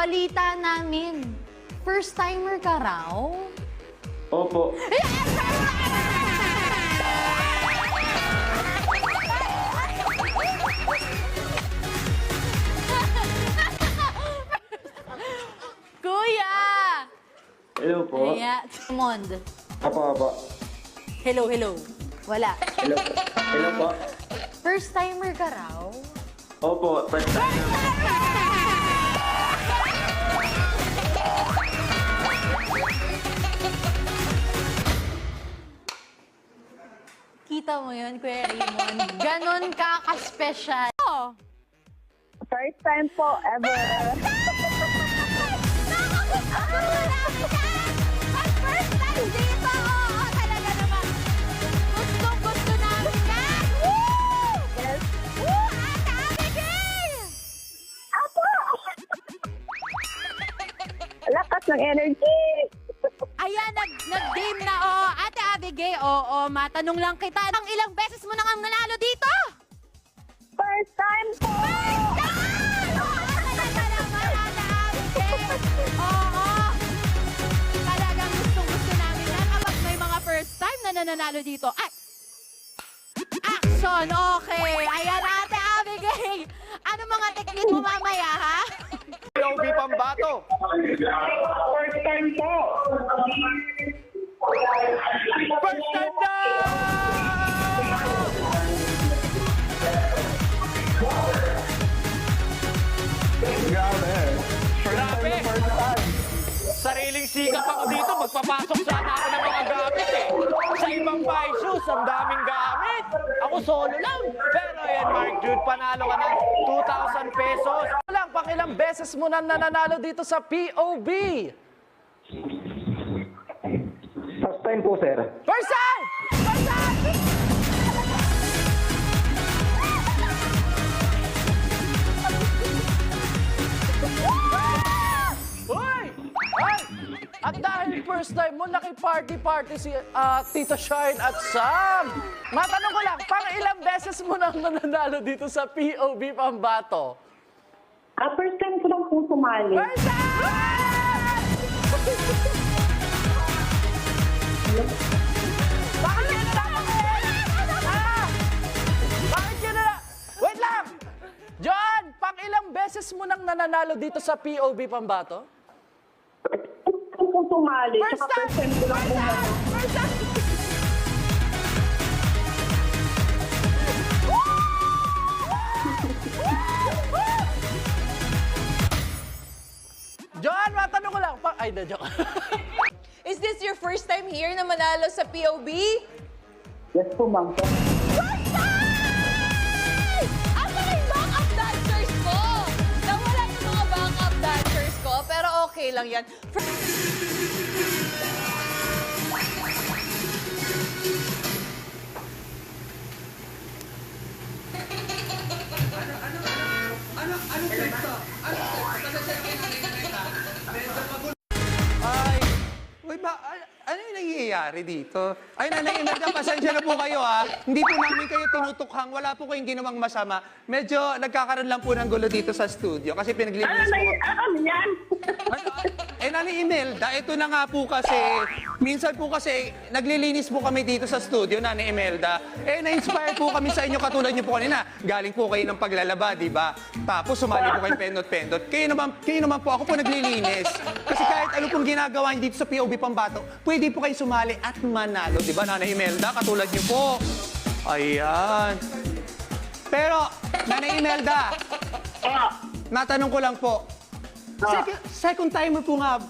balita namin, first timer ka raw? Opo. Kuya! Hello po. Kaya, Mond. Apo. Hello, hello. Wala. Hello. Hello po. First timer ka raw? Opo. First time. Kita mo yun, Kuya Raymond. Ganon ka ka-special. Oh. First time po ever. First time dito! Oo, talaga naman. Gusto namin yan! Woo! Yes. Woo! Ate Abigail! Apo! Lakas ng energy. Ayan, nag-game na. Oo, Ate Abigail, oo, matanong lang kita. Ang ilang beses mo nang nanalo dito? First time po. Talaga naman, Ate Abigail. Oo. Talagang gustong-gusto namin yan kapag may mga first time na nananalo dito. Ay! Action! Okay. Ayan, Ate Abigail. Ano mga teknik mo mamaya, ha? POV Pambato. First time po. First time na! Grabe! Sariling sikap ako dito, magpapasok sana ako ng mga gamit eh. Sa ibang buy shoes, ang daming gamit. Ako solo lang. Pero ayan, Mark Jude, panalo ka ng 2,000 pesos. Lang, pang ilang beses mo na nananalo dito sa POB? First time po, sir. First time! First time! Uy! Ay! At dahil first time mo, naki-party-party si Tito Shine at Sam. Matanong ko lang, pang ilang beses mo nang nananalo dito sa POB Pambato? First time ko lang po sumali. First time! Bakit yun na lang? Bakit yun na lang? Wait lang! John, pang ilang beses mo nang nananalo dito sa POB Pambato? First time po sumali. First Saka time! first time ko lang po First time! First time! John, matanong ko lang. Ay, na joke. Is this your first time here na manalo sa POB? Yes po, ma'am. First time! Asa yung backup dancers ko? Nawala yung mga backup dancers ko, pero okay lang yan. Ay, uy ba, ano yung nangyayari dito? Ay, Nanay Imelda, pasensya na po kayo ha. Hindi po namin kayo tinutukhang, wala po kayong ginawang masama. Medyo nagkakaroon lang po ng gulo dito sa studio kasi pinaglilinis po. Ano yan? Nanay Imelda, ito na nga po kasi, minsan po kasi naglilinis po kami dito sa studio, Nanay Imelda. Na-inspire po kami sa inyo katulad niyo po kanina. Galing po kayo ng paglalaba, di ba? Tapos sumali po kayo pendot-pendot. Kayo naman po, ako po naglilinis. Kasi kahit ano pong ginagawa niyo dito sa POB Pambato, pwede po kayo sumali at manalo, di ba, Nanay Imelda? Katulad niyo po. Ayan. Pero, Nanay Imelda, natanong ko lang po, second timer po nga.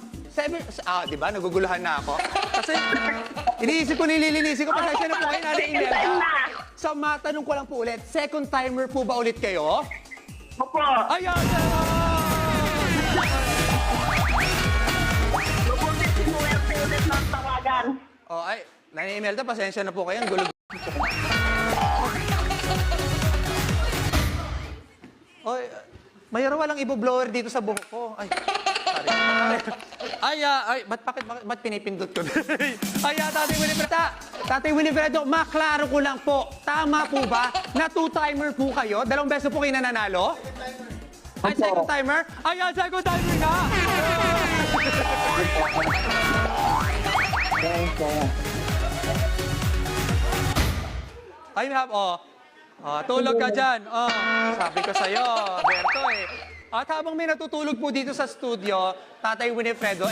Di ba? Naguguluhan na ako. Kasi, iniisip ko, nililinisin ko. Pasensya na po kayo, Nanay Imelda. So, matanong ko lang po ulit, second timer po ba ulit kayo? Opo. Ayan! Mabuti si Muerte ulit ng tawagan. Oh, ay, Nanay Imelda, pasensya na po kayo. Ang gulo. Oy, mayroon walang ibo-blower dito sa buhok ko. Ay, sorry. Ba't pinipindot ko? Tatay Winifredo. Tatay Winifredo, maklaro ko lang po. Tama po ba na two-timer po kayo? Dalawang beses po kayo nananalo? Ay, second timer? Ayan, second timer ka! Ay, tulog ka dyan. Sabi ko sa'yo, Berto eh. At habang may natutulog po dito sa studio, Tatay Winifredo,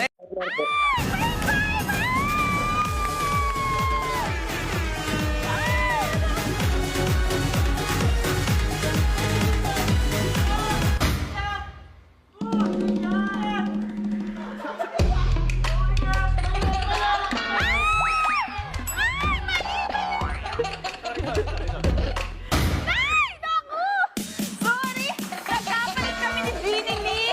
Sorry! Nagkapalit kami ni Jeannie Lee!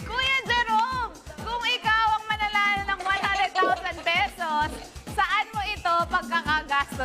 Kuya Jerome, kung ikaw ang manalalo ng 100,000 pesos, saan mo ito pagkakagastos?